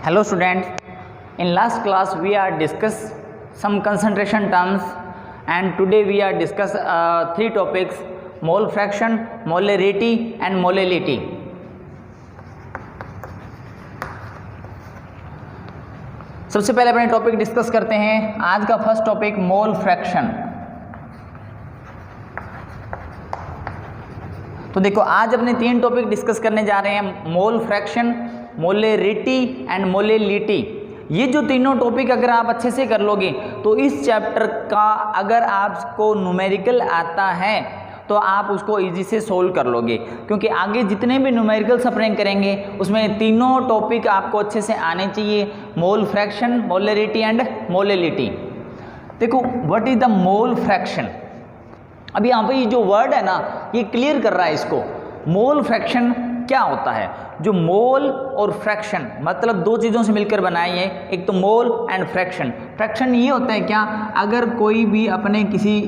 Hello students, in last class we are discuss some concentration terms and today we are discuss three topics: mole fraction, molarity and molality. सबसे पहले अपने topic discuss करते हैं। आज का first topic mole fraction. तो देखो आज अपने तीन टॉपिक डिस्कस करने जा रहे हैं: मोल फ्रैक्शन, मोलेरिटी एंड मोलेलिटी। ये जो तीनों टॉपिक अगर आप अच्छे से कर लोगे तो इस चैप्टर का अगर आपको न्यूमेरिकल आता है तो आप उसको इजी से सोल्व कर लोगे, क्योंकि आगे जितने भी न्यूमेरिकल्स अपने करेंगे उसमें तीनों टॉपिक आपको अच्छे से आने चाहिए: मोल फ्रैक्शन, मोलेरिटी एंड मोलेलिटी। देखो what is the mole fraction. अब यहाँ पे ये जो वर्ड है ना ये क्लियर कर रहा है इसको। मोल फ्रैक्शन क्या होता है? जो मोल और फ्रैक्शन मतलब दो चीज़ों से मिलकर बनाई है, एक तो मोल एंड फ्रैक्शन। फ्रैक्शन ये होता है क्या, अगर कोई भी अपने किसी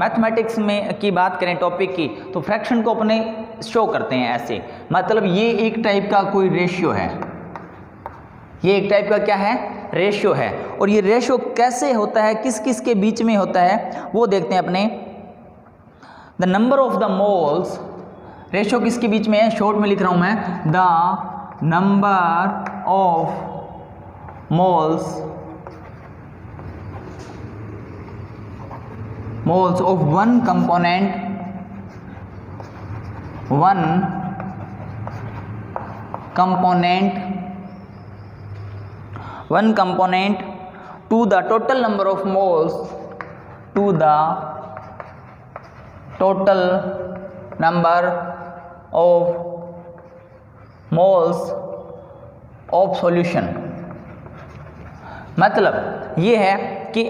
मैथमेटिक्स में की बात करें टॉपिक की, तो फ्रैक्शन को अपने शो करते हैं ऐसे, मतलब ये एक टाइप का कोई रेशियो है, ये एक टाइप का क्या है, रेशियो है। और ये रेशियो कैसे होता है, किस किस के बीच में होता है वो देखते हैं अपने। The number of the moles, ratio किसके बीच में है, शॉर्ट में लिख रहा हूं मैं, the number of moles of one component to the total number of moles, to the total number of moles of solution। मतलब ये है कि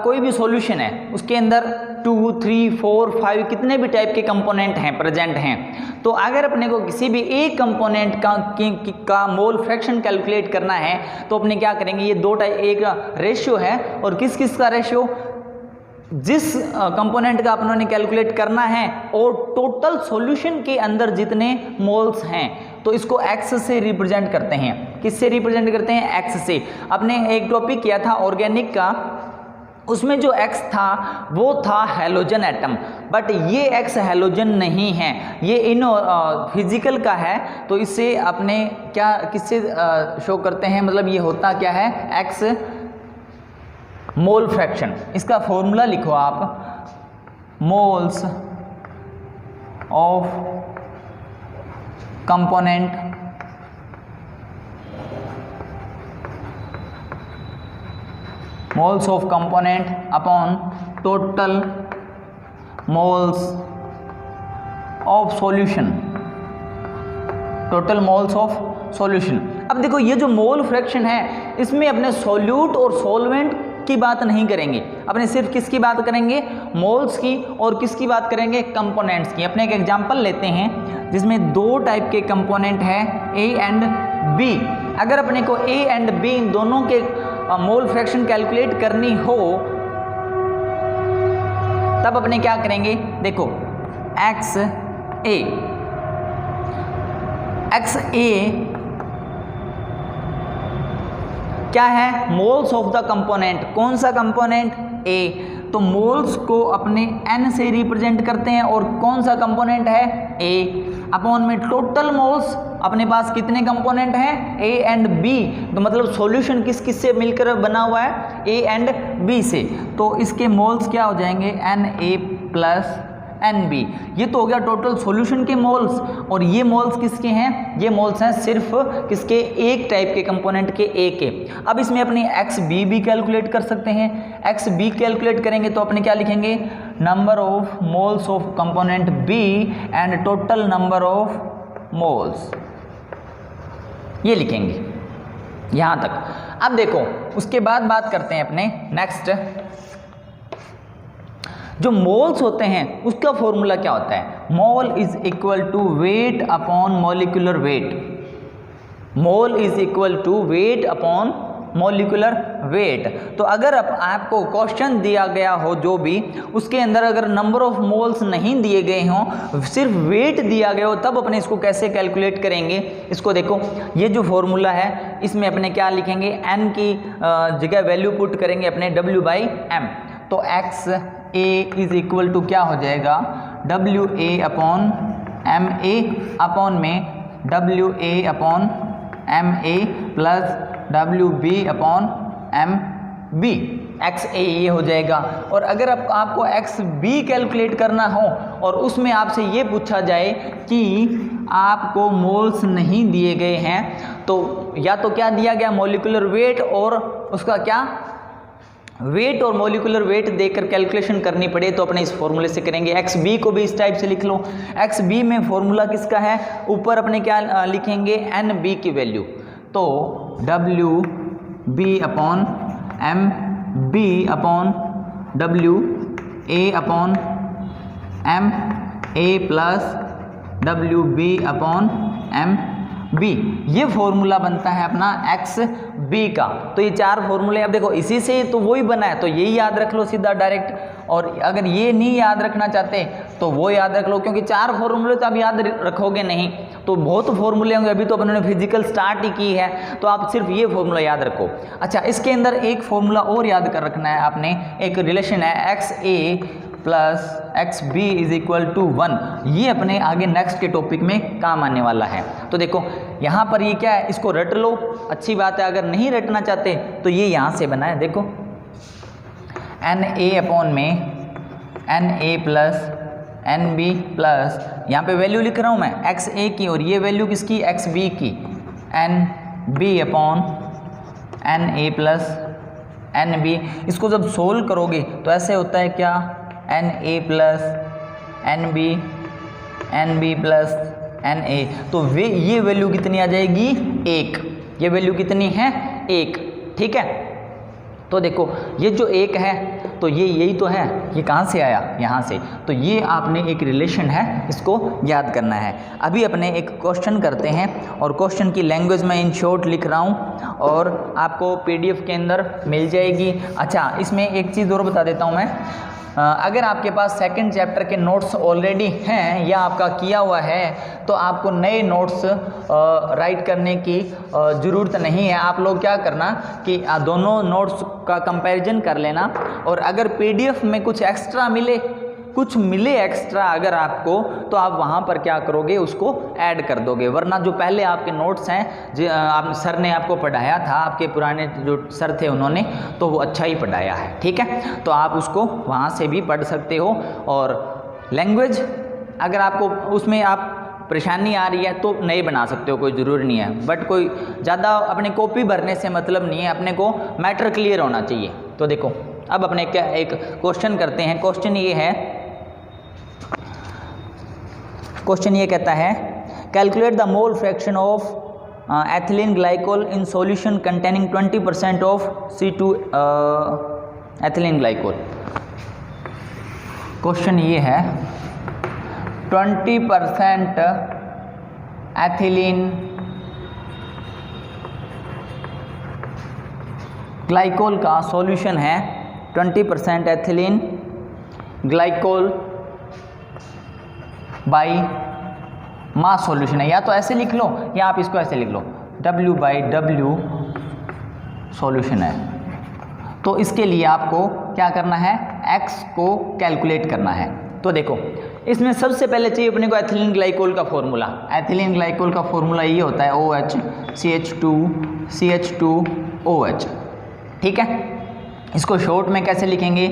कोई भी सॉल्यूशन है उसके अंदर 2, 3, 4, 5 कितने भी टाइप के कंपोनेंट हैं प्रेजेंट हैं, तो अगर अपने को किसी भी एक कंपोनेंट का मोल फ्रैक्शन कैलकुलेट करना है तो अपने क्या करेंगे, ये दो टाइप, एक रेशियो है और किस किस का रेशियो, जिस कंपोनेंट का अपनों ने कैलकुलेट करना है और टोटल सॉल्यूशन के अंदर जितने मोल्स हैं, तो इसको x से रिप्रेजेंट करते हैं। किससे रिप्रेजेंट करते हैं, x से। अपने एक टॉपिक किया था ऑर्गेनिक का, उसमें जो x था वो था हैलोजन एटम, बट ये x हैलोजन नहीं है, ये इन फिजिकल का है। तो इससे अपने क्या किससे शो करते हैं, मतलब ये होता क्या है, x मोल फ्रैक्शन। इसका फॉर्मूला लिखो आप, moles of component upon total moles of solution, total moles of solution. अब देखो ये जो मोल फ्रैक्शन है इसमें अपने सॉल्यूट और सॉल्वेंट की बात नहीं करेंगे, अपने सिर्फ किसकी बात करेंगे, मोल्स की, और किसकी बात करेंगे, कंपोनेंट्स की। अपने एक एग्जांपल लेते हैं जिसमें दो टाइप के कंपोनेंट हैं A एंड B। अगर अपने को A एंड B इन दोनों के मोल फ्रैक्शन कैलकुलेट करनी हो तब अपने क्या करेंगे, देखो XA क्या है, मोल्स ऑफ द कंपोनेंट। कौन सा कंपोनेंट, A, तो मोल्स को अपने N से रिप्रेजेंट करते हैं, और कौन सा कंपोनेंट है, A, अपॉन में टोटल मोल्स अपने पास कितने कंपोनेंट हैं, A एंड B, तो मतलब सॉल्यूशन किस किस से मिलकर बना हुआ है, A एंड B से, तो इसके मोल्स क्या हो जाएंगे, Na प्लस NB। ये तो हो गया टोटल सॉल्यूशन के मोल्स, और ये मोल्स किसके हैं, ये मोल्स हैं सिर्फ किसके, एक टाइप के कंपोनेंट के A के। अब इसमें अपनी XB भी कैलकुलेट कर सकते हैं। XB कैलकुलेट करेंगे तो अपने क्या लिखेंगे, number of moles of component B and total number of moles, ये लिखेंगे यहाँ तक। अब देखो उसके बाद बात करते हैं अपने नेक्स्ट, जो मोल्स होते हैं उसका फॉर्मूला क्या होता है, mole is equal to weight upon molecular weight. Mole is equal to weight upon molecular weight. तो अगर आपको क्वेश्चन दिया गया हो जो भी, उसके अंदर अगर नंबर ऑफ मोल्स नहीं दिए गए हों, सिर्फ वेट दिया गया हो, तब अपने इसको कैसे कैलकुलेट करेंगे। इसको देखो, ये जो फॉर्मूला है इसमें अपने क्या लिखेंगे, n की जगह वैल्यू पुट करेंगे अपने W/m। तो X A is equal to क्या हो जाएगा, WA अपॉन MA अपॉन में WA upon MA plus WB upon MB, XA ये हो जाएगा। और अगर आपको XB कैलकुलेट करना हो और उसमें आपसे ये पूछा जाए कि आपको मोल्स नहीं दिए गए हैं, तो या तो क्या दिया गया, मॉलिक्यूलर वेट, और उसका क्या वेट और मॉलिक्यूलर वेट देकर कैलकुलेशन करनी पड़े, तो अपने इस फॉर्मूले से करेंगे। XB को भी इस टाइप से लिख लो। XB में फॉर्मूला किसका है, ऊपर अपने क्या लिखेंगे, NB की वैल्यू, तो WB upon MB upon WA upon MA plus WB upon MB, ये फॉर्मूला बनता है अपना XB का। तो ये चार फॉर्मूले, अब देखो इसी से तो वही बना है, तो यही याद रख लो सीधा डायरेक्ट। और अगर ये नहीं याद रखना चाहते तो वो याद रख लो, क्योंकि चार फॉर्मूले तो आप याद रखोगे नहीं, तो बहुत फॉर्मूले होंगे। अभी तो अपने फिजिकल स्टार्ट ही की है, तो आप सिर्फ ये फॉर्मूला याद रखो। अच्छा, इसके अंदर एक फॉर्मूला और याद कर रखना है आपने, एक रिलेशन है XA plus XB is equal to 1। ये अपने आगे नेक्स्ट के टॉपिक में काम आने वाला है। तो देखो यहाँ पर ये क्या है, इसको रट लो, अच्छी बात है। अगर नहीं रटना चाहते तो ये यहाँ से बना है, देखो NA अपॉन में NA प्लस NB प्लस, यहाँ पे वैल्यू लिख रहा हूँ मैं XA की, और ये वैल्यू किसकी, XB की, NB upon NA plus NB। इसको जब सोल्व करोगे तो ऐसे होता है क्या, NA plus NB plus NA, तो ये वैल्यू कितनी आ जाएगी, 1। ये वैल्यू कितनी है, 1, ठीक है। तो देखो ये जो 1 है, तो ये यही तो है, ये कहाँ से आया, यहाँ से। तो ये आपने एक रिलेशन है, इसको याद करना है। अभी अपने एक क्वेश्चन करते हैं, और क्वेश्चन की लैंग्वेज मैं इन शॉर्ट लिख रहा हूँ और आपको PDF के अंदर मिल जाएगी। अच्छा, इसमें एक चीज़ और बता देता हूँ मैं, अगर आपके पास सेकंड चैप्टर के नोट्स ऑलरेडी हैं या आपका किया हुआ है, तो आपको नए नोट्स राइट करने की ज़रूरत नहीं है। आप लोग क्या करना कि दोनों नोट्स का कंपैरिजन कर लेना, और अगर PDF में कुछ एक्स्ट्रा मिले, कुछ मिले एक्स्ट्रा अगर आपको, तो आप वहाँ पर क्या करोगे, उसको ऐड कर दोगे। वरना जो पहले आपके नोट्स हैं, जो आप सर ने आपको पढ़ाया था, आपके पुराने जो सर थे उन्होंने, तो वो अच्छा ही पढ़ाया है, ठीक है। तो आप उसको वहाँ से भी पढ़ सकते हो। और लैंग्वेज अगर आपको उसमें आप परेशानी आ रही है तो नए बना सकते हो, कोई ज़रूरी नहीं है। बट कोई ज़्यादा अपने कॉपी भरने से मतलब नहीं है, अपने को मैटर क्लियर होना चाहिए। तो देखो अब अपने क्या एक क्वेश्चन करते हैं। क्वेश्चन ये है, क्वेश्चन ये कहता है, calculate the mole fraction of ethylene glycol in solution containing 20% of C2 ethylene glycol. Question ये है 20% एथिलीन ग्लाइकोल का सॉल्यूशन है, 20% ethylene glycol by mass solution है। या तो ऐसे लिख लो या आप इसको ऐसे लिख लो, W/W सॉल्यूशन है। तो इसके लिए आपको क्या करना है, X को कैलकुलेट करना है। तो देखो इसमें सबसे पहले चाहिए अपने को एथिलीन ग्लाइकोल का फॉर्मूला। एथिलीन ग्लाइकोल का फॉर्मूला ये होता है OH CH2OH, ठीक है। इसको शॉर्ट में कैसे लिखेंगे,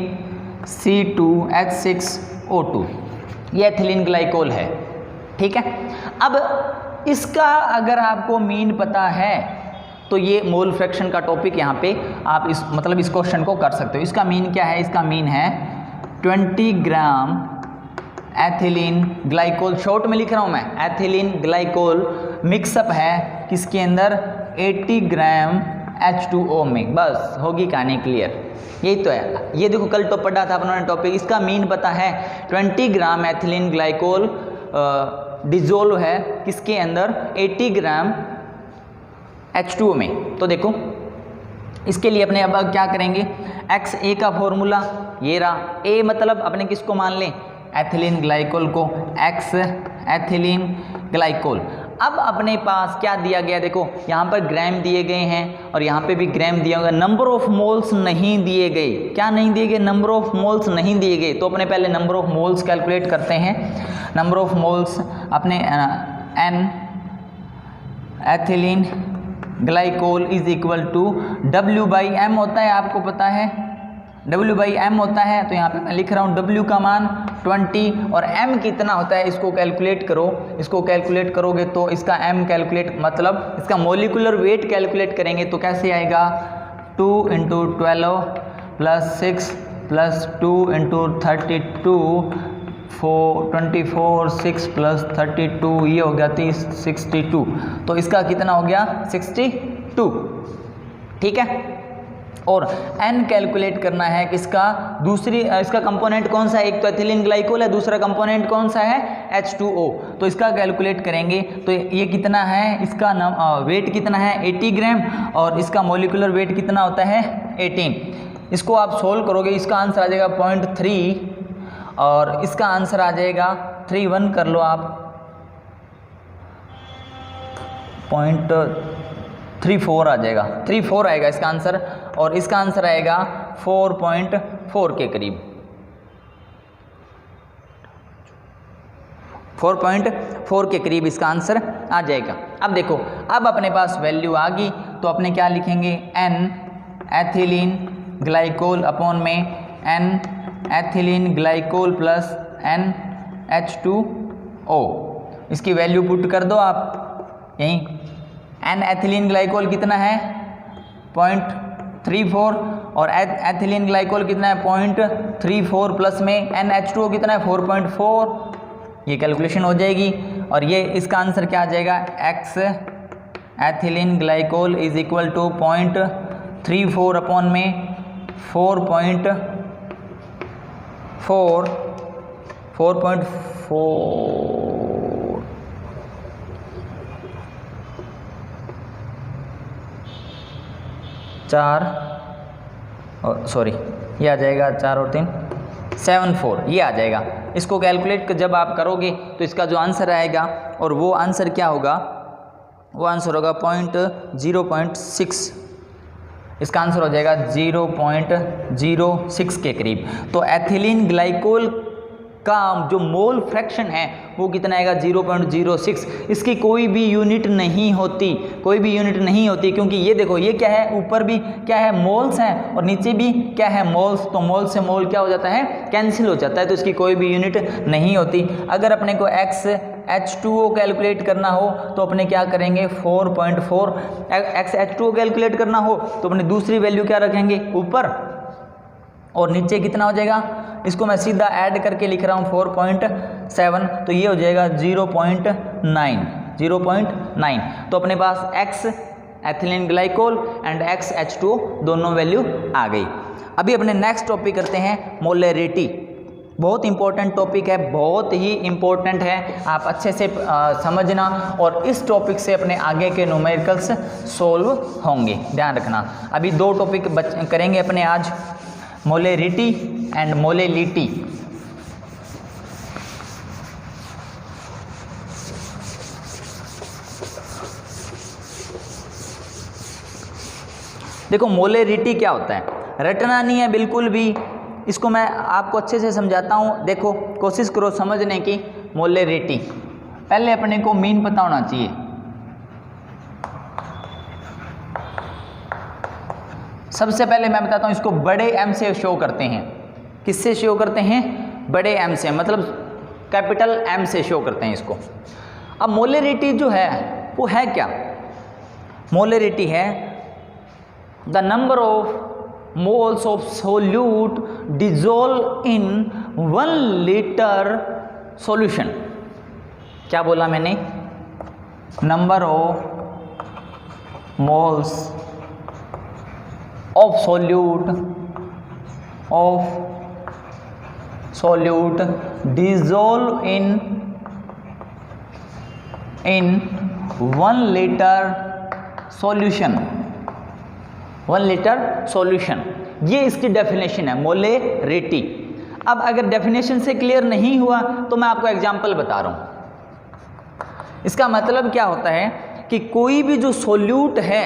C2H6O2, ये एथिलीन ग्लाइकोल है, ठीक है। अब इसका अगर आपको मीन पता है तो ये मोल फ्रैक्शन का टॉपिक यहाँ पे आप इस क्वेश्चन को कर सकते हो। इसका मीन क्या है, इसका मीन है 20 ग्राम एथिलीन ग्लाइकोल, शॉर्ट में लिख रहा हूँ मैं, एथिलीन ग्लाइकोल मिक्सअप है किसके अंदर, 80 ग्राम H2O में। बस होगी कहानी क्लियर, यही तो है। ये देखो कल तो पढ़ा था अपने टॉपिक, इसका मीन पता है 20 ग्राम एथिलीन ग्लाइकोल डिजोल्व है किसके अंदर, 80 ग्राम H2O में। तो देखो इसके लिए अपने अब क्या करेंगे, XA का फॉर्मूला ये रहा, A मतलब अपने किसको मान लें, एथिलीन ग्लाइकोल को, X एथिलीन ग्लाइकोल। अब अपने पास क्या दिया गया, देखो यहाँ पर ग्राम दिए गए हैं और यहाँ पे भी ग्राम दिया होगा, नंबर ऑफ मोल्स नहीं दिए गए। क्या नहीं दिए गए, नंबर ऑफ मोल्स नहीं दिए गए। तो अपने पहले नंबर ऑफ मोल्स कैलकुलेट करते हैं। नंबर ऑफ मोल्स अपने N ethylene glycol is equal to W/M होता है, आपको पता है W/M होता है। तो यहाँ पे मैं लिख रहा हूँ W का मान 20 और M कितना होता है, इसको कैलकुलेट करो। इसको कैलकुलेट करोगे तो इसका M कैलकुलेट मतलब इसका मोलिकुलर वेट कैलकुलेट करेंगे तो कैसे आएगा, 2 × 12 + 6 + 2 × 32 24 6 + 32 ये हो गया 62। तो इसका कितना हो गया 62, ठीक है। और N कैलकुलेट करना है किसका, दूसरी इसका कंपोनेंट कौन सा है, एक तो एथिलीन ग्लाइकोल है, दूसरा कंपोनेंट कौन सा है H2O। तो इसका कैलकुलेट करेंगे तो ये कितना है, इसका वेट कितना है 80 ग्राम और इसका मोलिकुलर वेट कितना होता है 18। इसको आप सोल्व करोगे, इसका आंसर आ जाएगा 0.3 और इसका आंसर आ जाएगा 31 कर लो आप 0.34 आ जाएगा, 34 आएगा इसका आंसर और इसका आंसर आएगा 4.4 के करीब, 4.4 के करीब इसका आंसर आ जाएगा। अब देखो, अब अपने पास वैल्यू आ गई तो अपने क्या लिखेंगे, N एथिलीन ग्लाइकोल अपॉन में N ethylene glycol plus NH2O। इसकी वैल्यू पुट कर दो आप यहीं। N एथिलीन ग्लाइकोल कितना है 0.34 और एथिलीन ग्लाइकोल कितना है 0.34 प्लस में NH2O कितना है 4.4। ये कैलकुलेशन हो जाएगी और ये इसका आंसर क्या आ जाएगा, X ethylene glycol is equal to 0.34 upon में 4.4 4 और सॉरी ये आ जाएगा 4 और 3 74 ये आ जाएगा। इसको कैलकुलेट जब आप करोगे तो इसका जो आंसर आएगा और वो आंसर क्या होगा, वो आंसर होगा 0.06। इसका आंसर हो जाएगा 0.06 के करीब। तो एथिलीन ग्लाइकोल का जो मोल फ्रैक्शन है वो कितना आएगा 0.06। इसकी कोई भी यूनिट नहीं होती, कोई भी यूनिट नहीं होती, क्योंकि ये देखो ये क्या है, ऊपर भी क्या है मोल्स हैं और नीचे भी क्या है मोल्स। तो मोल से मोल क्या हो जाता है, कैंसिल हो जाता है, तो इसकी कोई भी यूनिट नहीं होती। अगर अपने को XH2O कैलकुलेट करना हो तो अपने क्या करेंगे 4.4। XH2O कैलकुलेट करना हो तो अपने दूसरी वैल्यू क्या रखेंगे ऊपर और नीचे कितना हो जाएगा, इसको मैं सीधा ऐड करके लिख रहा हूँ 4.7, तो ये हो जाएगा 0.9। तो अपने पास X ethylene glycol and XH2O दोनों वैल्यू आ गई। अभी अपने नेक्स्ट टॉपिक करते हैं मोलैरिटी। बहुत इंपॉर्टेंट टॉपिक है, बहुत ही इंपॉर्टेंट है, आप अच्छे से समझना और इस टॉपिक से अपने आगे के न्यूमेरिकल्स सोल्व होंगे, ध्यान रखना। अभी दो टॉपिक करेंगे अपने आज, मोलैरिटी एंड मोलैलिटी। देखो मोलैरिटी क्या होता है, रटना नहीं है बिल्कुल भी, इसको मैं आपको अच्छे से समझाता हूँ। देखो कोशिश करो समझने की। मोलैरिटी पहले अपने को मीन पता होना चाहिए। सबसे पहले मैं बताता हूँ, इसको बड़े M से शो करते हैं। किससे शो करते हैं, बड़े M से, मतलब कैपिटल M से शो करते हैं इसको। अब मोलैरिटी जो है वो है क्या, मोलैरिटी है the number of moles of solute dissolve in 1 liter solution। क्या बोला मैंने, number of moles of solute dissolve in 1 liter solution। 1 litre solution. ये इसकी डेफिनेशन है मोलेरिटी। अब अगर डेफिनेशन से क्लियर नहीं हुआ तो मैं आपको एग्जांपल बता रहा हूँ। इसका मतलब क्या होता है कि कोई भी जो सोल्यूट है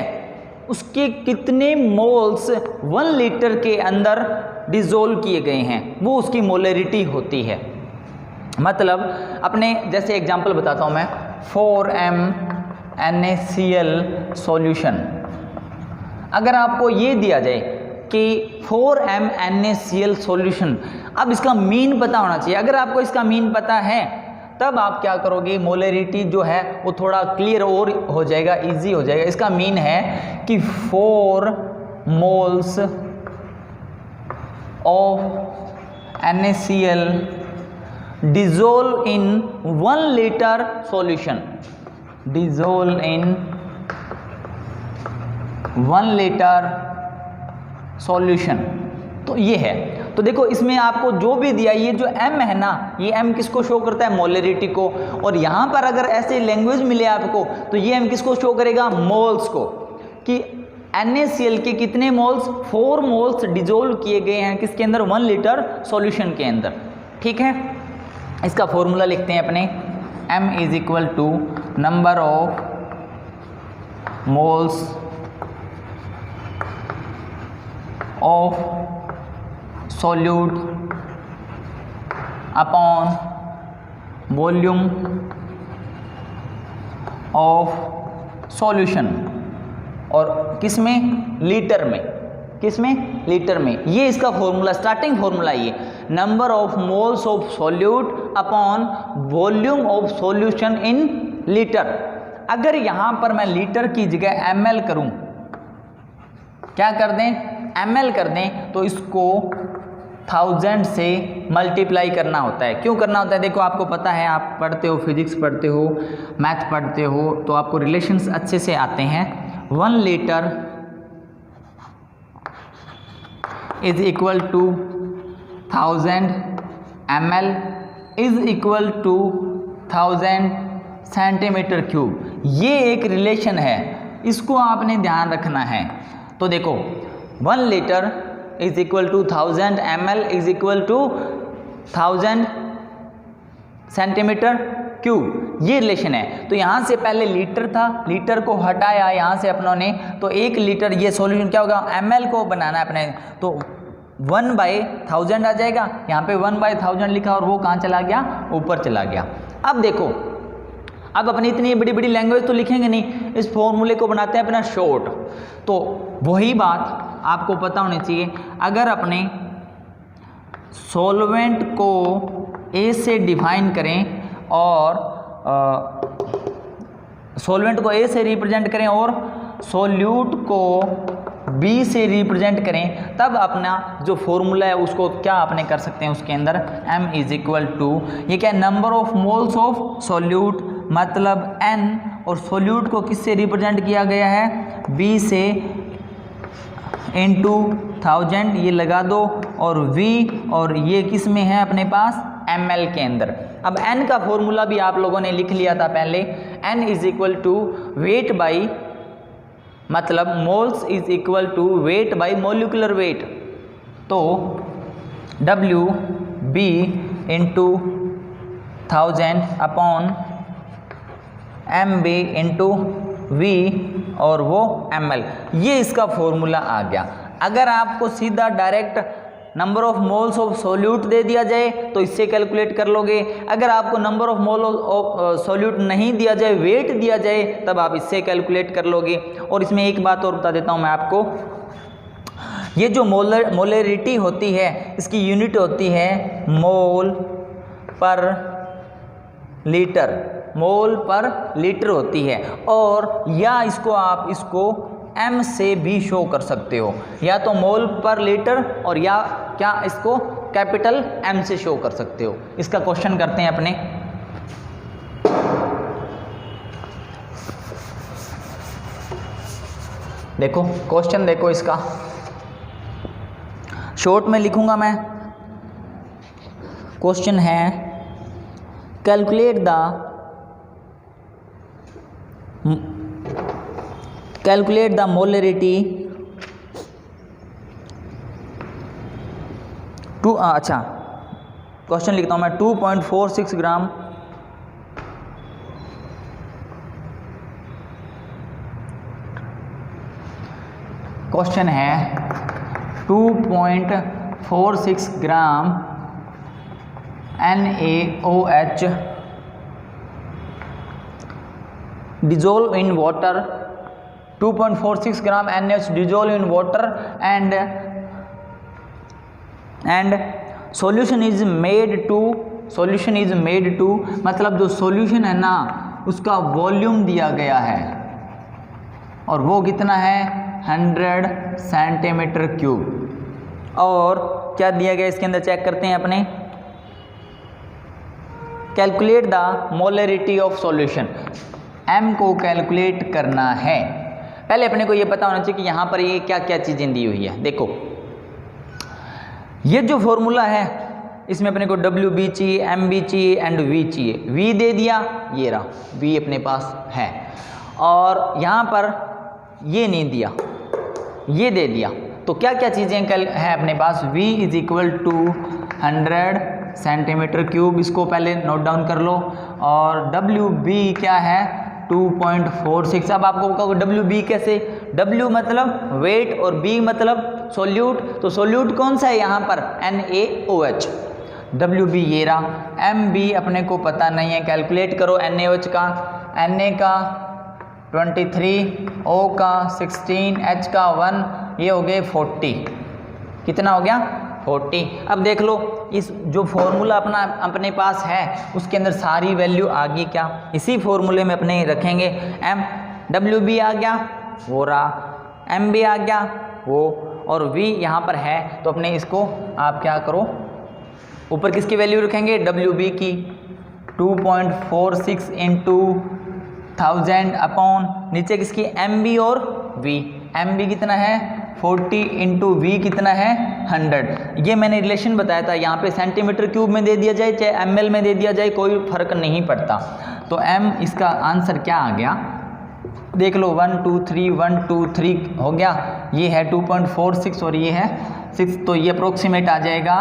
उसके कितने मोल्स 1 लीटर के अंदर डिसोल्व किए गए हैं वो उसकी मोलेरिटी होती है। मतलब अपने जैसे एग्जांपल बताता हूँ मैं, 4m NaCl सॉल्यूशन। अगर आपको ये दिया जाए कि 4m NaCl सॉल्यूशन, अब इसका मीन पता होना चाहिए। अगर आपको इसका मीन पता है तब आप क्या करोगे, मोलेरिटी जो है वो थोड़ा क्लियर और हो जाएगा, इजी हो जाएगा। इसका मीन है कि 4 moles of NaCl dissolve in 1 litre solution, dissolve in 1 litre solution. तो ये है। तो देखो इसमें आपको जो भी दिया, ये जो m है ना, ये m किसको शो करता है, मोलेरिटी को। और यहाँ पर अगर ऐसे लैंग्वेज मिले आपको तो ये m किसको शो करेगा, मोल्स को, कि NaCl के कितने मोल्स, 4 मोल्स डिजोल्व किए गए हैं किसके अंदर, 1 लीटर सॉल्यूशन के अंदर। ठीक है, इसका फॉर्मूला लिखते हैं अपने, m is equal to number of moles of solute upon volume of solution. और किस में, लीटर में, किस में, लीटर में। ये इसका फॉर्मूला, स्टार्टिंग फॉर्मूला ये, number of moles of solute upon volume of solution in litre. अगर यहाँ पर मैं लीटर की जगह ml करूँ, क्या कर दें, ml कर दें, तो इसको 1000 से मल्टीप्लाई करना होता है। क्यों करना होता है, देखो आपको पता है, आप पढ़ते हो, फिजिक्स पढ़ते हो, मैथ पढ़ते हो, तो आपको रिलेशंस अच्छे से आते हैं। 1 litre is equal to 1000 ml is equal to 1000 centimetre cube. ये एक रिलेशन है, इसको आपने ध्यान रखना है। तो देखो 1 litre is equal to 1000 ml is equal to 1000 centimetre cube, ये रिलेशन है। तो यहाँ से पहले लीटर था, लीटर को हटाया यहाँ से अपनों ने, तो 1 लीटर ये सॉल्यूशन क्या होगा, ml को बनाना है अपने, तो 1/1000 आ जाएगा। यहाँ पे 1/1000 लिखा और वो कहाँ चला गया, ऊपर चला गया। अब देखो, अब अपनी इतनी बड़ी बड़ी लैंग्वेज तो लिखेंगे नहीं, इस फॉर्मूले को बनाते हैं अपना शॉर्ट। तो वही बात आपको पता होनी चाहिए, अगर अपने सॉल्वेंट को A से डिफाइन करें और सॉल्वेंट को A से रिप्रेजेंट करें और सॉल्यूट को B से रिप्रेजेंट करें, तब अपना जो फॉर्मूला है उसको क्या अपने कर सकते हैं, उसके अंदर m इज इक्वल टू, ये क्या है, number of moles of solute, मतलब n, और सॉल्यूट को किससे रिप्रेजेंट किया गया है, B से, इंटू 1000 ये लगा दो, और V, और ये किस में है अपने पास, ml के अंदर। अब n का फॉर्मूला भी आप लोगों ने लिख लिया था पहले, n is equal to weight by, मतलब moles is equal to weight by molecular weight. तो W B into 1000 upon MB into V और वो ml, ये इसका फॉर्मूला आ गया। अगर आपको सीधा direct number of moles of solute दे दिया जाए तो इससे कैलकुलेट कर लोगे। अगर आपको number of mole of solute नहीं दिया जाए, वेट दिया जाए, तब आप इससे कैलकुलेट कर लोगे। और इसमें एक बात और बता देता हूँ मैं आपको, ये जो मोलेरिटी होती है, इसकी यूनिट होती है मोल पर लीटर, मोल पर लीटर होती है। और या इसको आप इसको m से भी शो कर सकते हो, या तो मोल पर लीटर और या क्या इसको कैपिटल M से शो कर सकते हो। इसका क्वेश्चन करते हैं अपने। देखो क्वेश्चन देखो इसका, शॉर्ट में लिखूंगा मैं। क्वेश्चन है कैलकुलेट द मोलेरिटी अच्छा क्वेश्चन लिखता हूँ मैं, 2.46 ग्राम क्वेश्चन है 2.46 ग्राम NaOH dissolve in water, 2.46 gram NaOH dissolve in water and solution is made to मतलब जो सॉल्यूशन है ना उसका वॉल्यूम दिया गया है और वो कितना है 100 सेंटीमीटर क्यूब। और क्या दिया गया इसके अंदर चेक करते हैं अपने, calculate the molarity of solution, m को कैलकुलेट करना है। पहले अपने को ये पता होना चाहिए कि यहाँ पर ये क्या क्या चीज़ें दी हुई है। देखो ये जो फॉर्मूला है इसमें अपने को WB चाहिए, MB चाहिए एंड V चाहिए। V दे दिया, ये रहा V अपने पास है, और यहाँ पर ये नहीं दिया, ये दे दिया। तो क्या क्या चीज़ें है अपने पास, V is equal to 100 centimetre cube, इसको पहले नोट डाउन कर लो, और WB क्या है 2.46। अब आपको कहोगे WB कैसे, W मतलब वेट और B मतलब सोल्यूट, तो सोल्यूट कौन सा है यहाँ पर NaOH। WB ये रहा, MB अपने को पता नहीं है, कैलकुलेट करो NaOH का, Na का 23, O का 16, H का 1, ये हो गए 40। कितना हो गया 40। अब देख लो इस जो फॉर्मूला अपने पास है उसके अंदर सारी वैल्यू आ गई क्या, इसी फॉर्मूले में अपने रखेंगे। WB आ गया वो रहा, MB आ गया वो, और V यहाँ पर है तो अपने इसको आप क्या करो, ऊपर किसकी वैल्यू रखेंगे WB की, 2.46 इंटू 1000 अपॉन नीचे किसकी MB और V। MB कितना है 40 इंटू V कितना है 100। ये मैंने रिलेशन बताया था, यहाँ पे सेंटीमीटर क्यूब में दे दिया जाए चाहे ml में दे दिया जाए कोई फर्क नहीं पड़ता। तो M इसका आंसर क्या आ गया देख लो, 1 2 3 1 2 3 हो गया, ये है 2.46 और ये है 6, तो ये अप्रोक्सीमेट आ जाएगा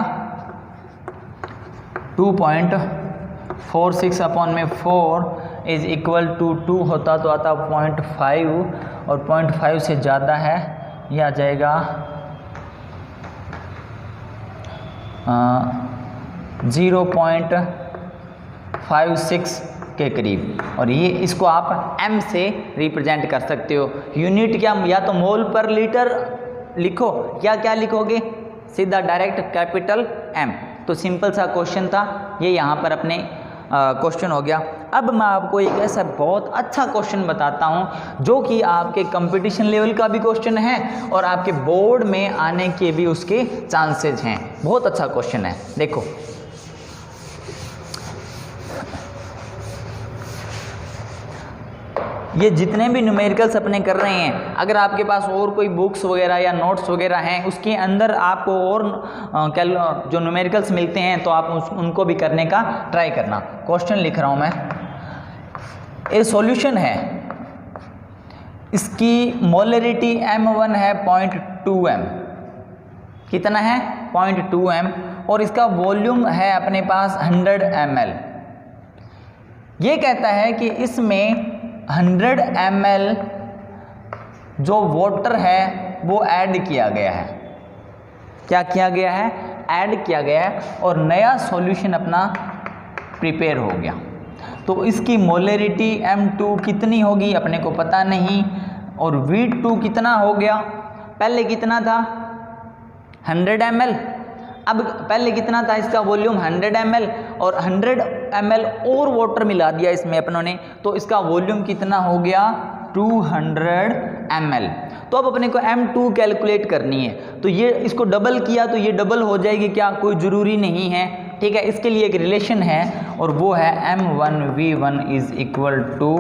2.46 अपॉन में 4 इज इक्वल टू 2 होता तो आता 0.5 और 0.5 से ज़्यादा है, ये आ जाएगा 0.56 के करीब। और ये इसको आप m से रिप्रेजेंट कर सकते हो। यूनिट क्या, या तो मोल पर लीटर लिखो या क्या लिखोगे, सीधा डायरेक्ट कैपिटल M। तो सिंपल सा क्वेश्चन था ये, यहाँ पर अपने क्वेश्चन हो गया। अब मैं आपको एक ऐसा बहुत अच्छा क्वेश्चन बताता हूँ जो कि आपके कंपटीशन लेवल का भी क्वेश्चन है और आपके बोर्ड में आने के भी उसके चांसेस हैं। बहुत अच्छा क्वेश्चन है, देखो ये जितने भी न्यूमेरिकल्स अपने कर रहे हैं, अगर आपके पास और कोई बुक्स वगैरह या नोट्स वगैरह हैं उसके अंदर आपको और जो न्यूमेरिकल्स मिलते हैं तो आप उनको भी करने का ट्राई करना। क्वेश्चन लिख रहा हूँ मैं, ये सॉल्यूशन है, इसकी मोलरिटी M1 है 0.2 m, कितना है 0.2 m, और इसका वॉल्यूम है अपने पास 100 ml। ये कहता है कि इसमें 100 ml जो वाटर है वो ऐड किया गया है, क्या किया गया है, ऐड किया गया है, और नया सॉल्यूशन अपना प्रिपेयर हो गया। तो इसकी मोलरिटी M2 कितनी होगी अपने को पता नहीं, और V2 कितना हो गया, पहले कितना था 100 ml, अब पहले कितना था इसका वॉल्यूम 100 ml, और 100 ml और वाटर मिला दिया इसमें अपनों ने, तो इसका वॉल्यूम कितना हो गया 200 ml। तो अब अपने को M2 कैलकुलेट करनी है, तो ये इसको डबल किया तो ये डबल हो जाएगी क्या, कोई ज़रूरी नहीं है, ठीक है। इसके लिए एक रिलेशन है और वो है M1V1 is equal to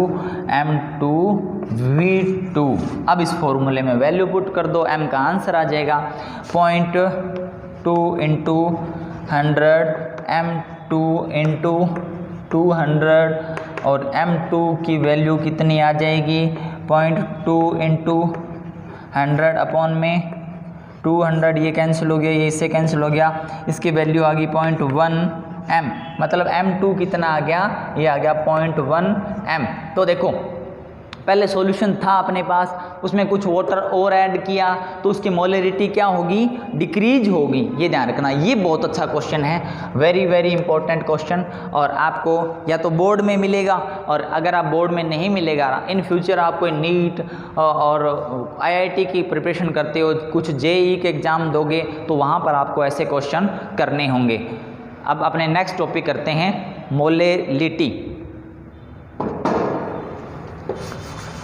M2V2। अब इस फॉर्मूले में वैल्यू पुट कर दो, M का आंसर आ जाएगा 0.2 इंटू 100, M2 इंटू 200, और M2 की वैल्यू कितनी आ जाएगी 0.2 इंटू 100 अपॉन में 200, ये कैंसिल हो गया, ये इससे कैंसिल हो गया, इसकी वैल्यू आ गई 0.1 m, मतलब m2 कितना आ गया, ये आ गया 0.1 m। तो देखो पहले सॉल्यूशन था अपने पास, उसमें कुछ वाटर और ऐड किया तो उसकी मोलरिटी क्या होगी, डिक्रीज होगी, ये ध्यान रखना। ये बहुत अच्छा क्वेश्चन है, वेरी वेरी इंपॉर्टेंट क्वेश्चन, और आपको या तो बोर्ड में मिलेगा, और अगर आप बोर्ड में नहीं मिलेगा, इन फ्यूचर आप कोई नीट और IIT की प्रिपरेशन करते हो, कुछ JEE के एग्ज़ाम दोगे तो वहाँ पर आपको ऐसे क्वेश्चन करने होंगे। अब अपने नेक्स्ट टॉपिक करते हैं मोलरिटी।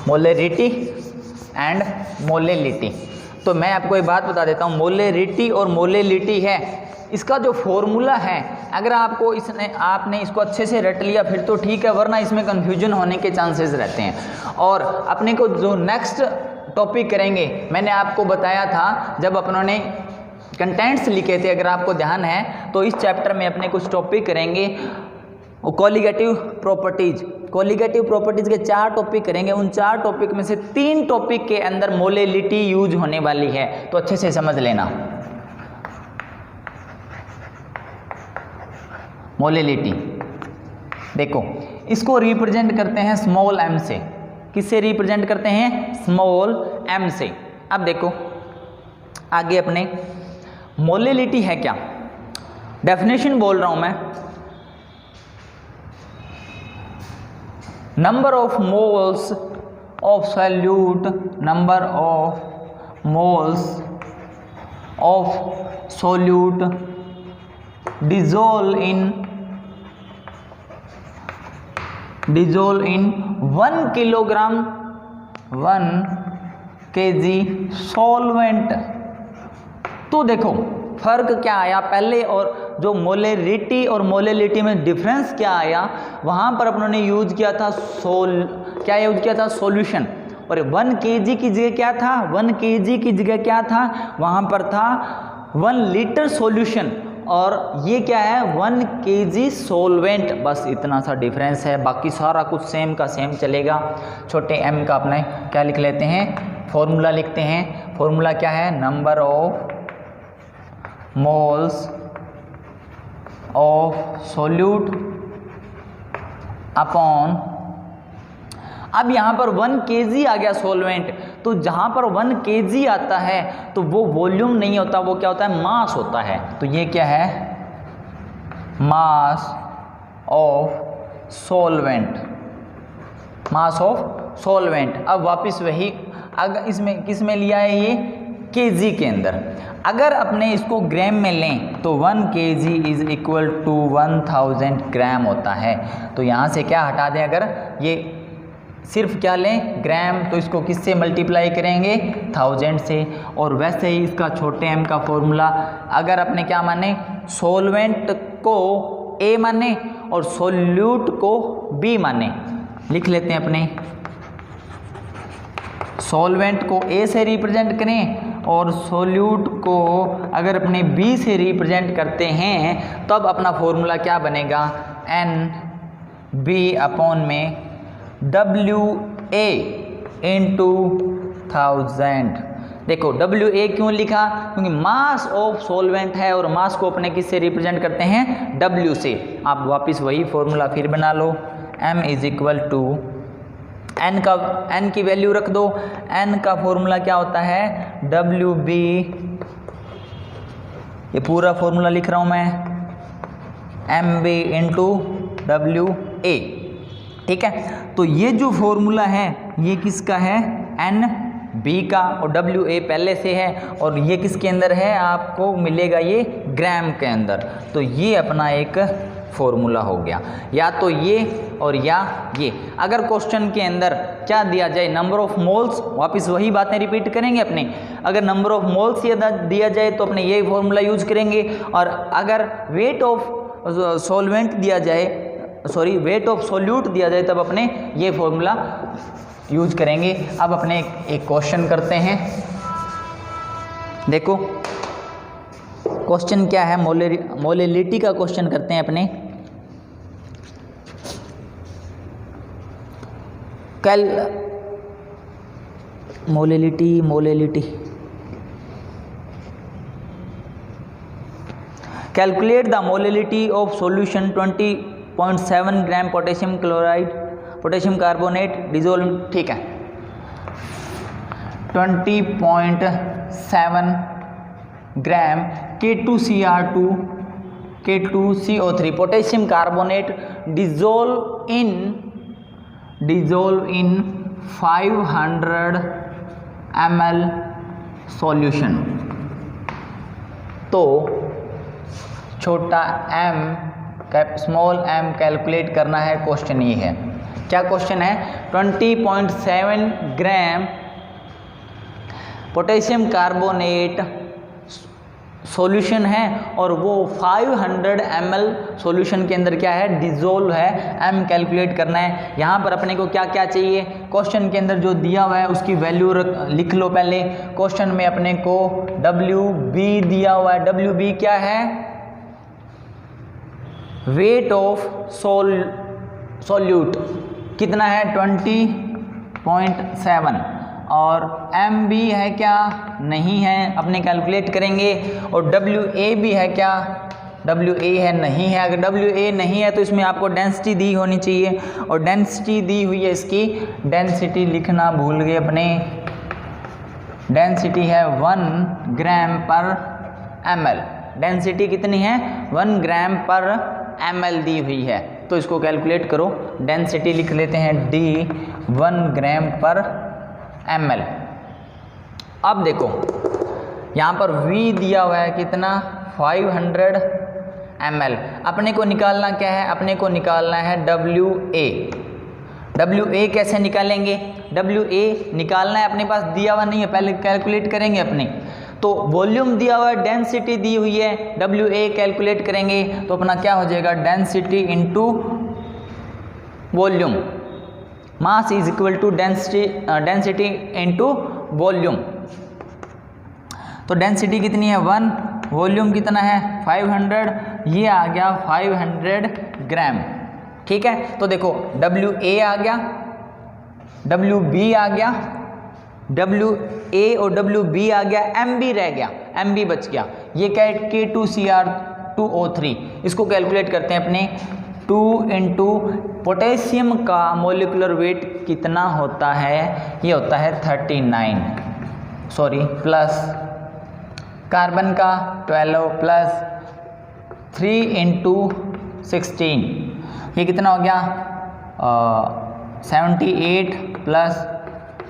Molarity and molality. तो मैं आपको एक बात बता देता हूँ, मोलरिटी और मोलेलिटी है, इसका जो फॉर्मूला है, अगर आपको आपने इसको अच्छे से रट लिया फिर तो ठीक है, वरना इसमें कन्फ्यूजन होने के चांसेस रहते हैं। और अपने को जो नेक्स्ट टॉपिक करेंगे, मैंने आपको बताया था जब अपनों ने कंटेंट्स लिखे थे, अगर आपको ध्यान है तो इस चैप्टर में अपने कुछ टॉपिक करेंगे कोलिगेटिव प्रॉपर्टीज। कोलिगेटिव प्रॉपर्टीज के 4 टॉपिक करेंगे, उन 4 टॉपिक में से 3 टॉपिक के अंदर मोलेलिटी यूज होने वाली है, तो अच्छे से समझ लेना। मोलेलिटी देखो, इसको रिप्रेजेंट करते हैं स्मॉल m से। किससे रिप्रेजेंट करते हैं, स्मॉल m से। अब देखो आगे अपने मोलेलिटी है क्या, डेफिनेशन बोल रहा हूं मैं, number of moles of solute, number of moles of solute dissolve in 1 kilogram 1 kg solvent. तो देखो फर्क क्या आया पहले, और जो मोलेरिटी और मोलेलिटी में डिफरेंस क्या आया, वहां पर अपनों ने यूज किया था क्या यूज किया था, सॉल्यूशन। और 1 kg की जगह क्या था, 1 kg की जगह क्या था, वहां पर था 1 लीटर सॉल्यूशन, और ये क्या है 1 kg सॉल्वेंट। बस इतना सा डिफरेंस है, बाकी सारा कुछ सेम का सेम चलेगा। छोटे m का अपने क्या लिख लेते हैं, फॉर्मूला लिखते हैं। फॉर्मूला क्या है, number of moles of solute upon, अब यहाँ पर 1 kg आ गया सॉल्वेंट, तो जहाँ पर 1 kg आता है तो वो वॉल्यूम नहीं होता, वो क्या होता है, मास होता है। तो ये क्या है, mass of solvent, mass of solvent. अब वापस वही, अगर इसमें किस में लिया है, ये kg के अंदर। अगर अपने इसको ग्राम में लें तो 1 kg इज इक्वल टू 1000 ग्राम होता है। तो यहाँ से क्या हटा दें, अगर ये सिर्फ क्या लें ग्राम, तो इसको किससे मल्टीप्लाई करेंगे, 1000 से। और वैसे ही इसका छोटे m का फॉर्मूला, अगर अपने क्या माने, सॉल्वेंट को A माने और सॉल्यूट को B माने, लिख लेते हैं अपने, सॉल्वेंट को A से रिप्रेजेंट करें और सॉल्यूट को अगर अपने B से रिप्रेजेंट करते हैं, तब अपना फॉर्मूला क्या बनेगा, NB अपॉन में WA इंटू 1000। देखो WA क्यों लिखा, क्योंकि मास ऑफ सॉल्वेंट है, और मास को अपने किससे रिप्रेजेंट करते हैं, W से। आप वापस वही फॉर्मूला फिर बना लो, M is equal to n की वैल्यू रख दो, n का फॉर्मूला क्या होता है, WB, ये पूरा फॉर्मूला लिख रहा हूं मैं, MB इंटू WA। ठीक है, तो ये जो फॉर्मूला है ये किसका है, NB का, और WA पहले से है, और ये किसके अंदर है, आपको मिलेगा ये ग्राम के अंदर। तो ये अपना एक फॉर्मूला हो गया, या तो ये और या ये। अगर क्वेश्चन के अंदर क्या दिया जाए, नंबर ऑफ मोल्स, वापस वही बातें रिपीट करेंगे अपने, अगर नंबर ऑफ मोल्स ये दिया जाए तो अपने ये फॉर्मूला यूज करेंगे, और अगर वेट ऑफ सॉल्वेंट दिया जाए, सॉरी वेट ऑफ सॉल्यूट दिया जाए, तब अपने ये फॉर्मूला यूज करेंगे। अब अपने एक क्वेश्चन करते हैं, देखो क्वेश्चन क्या है, मोलेलिटी का क्वेश्चन करते हैं अपने। कल molality calculate the molality of solution 20.7 gram potassium chloride potassium carbonate dissolve, ठीक है 20.7 ग्राम K2CO3 potassium carbonate dissolve in 500 ml solution. तो छोटा m स्मॉल m कैलकुलेट करना है, क्वेश्चन ये है। क्या क्वेश्चन है? 20.7 ग्राम पोटेशियम कार्बोनेट सॉल्यूशन है और वो 500 ml सॉल्यूशन के अंदर क्या है? डिजोल्व है। m कैलकुलेट करना है। यहाँ पर अपने को क्या क्या चाहिए? क्वेश्चन के अंदर जो दिया हुआ है उसकी वैल्यू लिख लो पहले। क्वेश्चन में अपने को WB दिया हुआ है। WB क्या है? वेट ऑफ सॉल्यूट कितना है? 20.7 और MB है क्या? नहीं है, अपने कैलकुलेट करेंगे। और WA भी है क्या? WA है नहीं है। अगर WA नहीं है तो इसमें आपको डेंसिटी दी होनी चाहिए और डेंसिटी दी हुई है। इसकी डेंसिटी लिखना भूल गए अपने। डेंसिटी है 1 ग्राम पर ml। डेंसिटी कितनी है? 1 ग्राम पर ml दी हुई है। तो इसको कैलकुलेट करो। डेंसिटी लिख लेते हैं D 1 ग्राम पर ml। अब देखो यहाँ पर V दिया हुआ है कितना? 500 ml। अपने को निकालना क्या है? अपने को निकालना है WA। WA कैसे निकालेंगे? WA निकालना है, अपने पास दिया हुआ नहीं है, पहले कैलकुलेट करेंगे अपने। तो वॉल्यूम दिया हुआ है, डेंसिटी दी हुई है, WA कैलकुलेट करेंगे तो अपना क्या हो जाएगा? Density into volume. Mass is equal to density into volume. तो डेंसिटी कितनी है? 1, वॉल्यूम कितना है? 500। ये आ गया 500 ग्राम। ठीक है, तो देखो WA आ गया, WB आ गया, WA और WB आ गया, MB रह गया, MB बच गया। ये क्या है? K2Cr2O3। इसको कैलकुलेट करते हैं अपने। 2 इंटू पोटेशियम का मोलिकुलर वेट कितना होता है? ये होता है 39, प्लस कार्बन का 12 प्लस 3 इंटू 16, ये कितना हो गया? 78 प्लस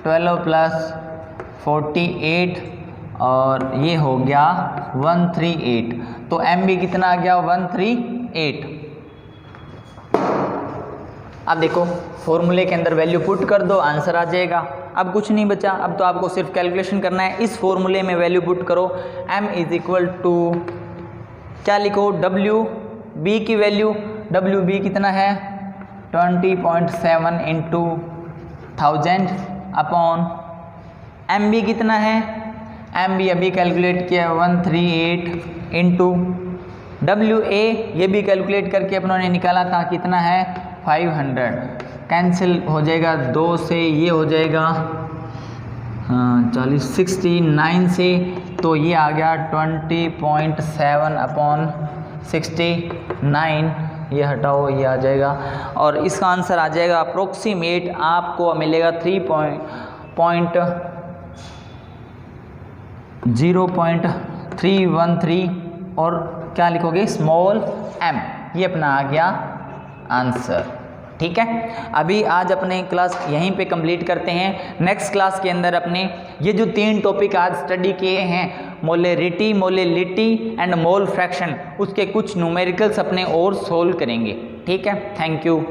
12 प्लस 48 और ये हो गया 138। तो MB कितना आ गया? 138। अब देखो फॉर्मूले के अंदर वैल्यू पुट कर दो, आंसर आ जाएगा। अब कुछ नहीं बचा, अब तो आपको सिर्फ कैलकुलेशन करना है। इस फॉर्मूले में वैल्यू पुट करो। M इज इक्वल टू क्या लिखो? WB की वैल्यू, WB कितना है? 20.7 इंटू 1000 अपॉन MB कितना है? MB अभी कैलकुलेट किया 138 इंटू WA, ये भी कैलकुलेट करके अपनों ने निकाला था, कितना है? 500। कैंसिल हो जाएगा 2 से, ये हो जाएगा 40 69 से, तो ये आ गया 20.7 अपॉन 69। ये हटाओ, ये आ जाएगा और इसका आंसर आ जाएगा अप्रोक्सीमेट आपको मिलेगा 0.313 और क्या लिखोगे? Small m। ये अपना आ गया आंसर। ठीक है, अभी आज अपने क्लास यहीं पे कंप्लीट करते हैं। नेक्स्ट क्लास के अंदर अपने ये जो 3 टॉपिक आज स्टडी किए हैं, मोलेरिटी, मोलिलिटी एंड मोल फ्रैक्शन, उसके कुछ न्यूमेरिकल्स अपने और सोल्व करेंगे। ठीक है, थैंक यू।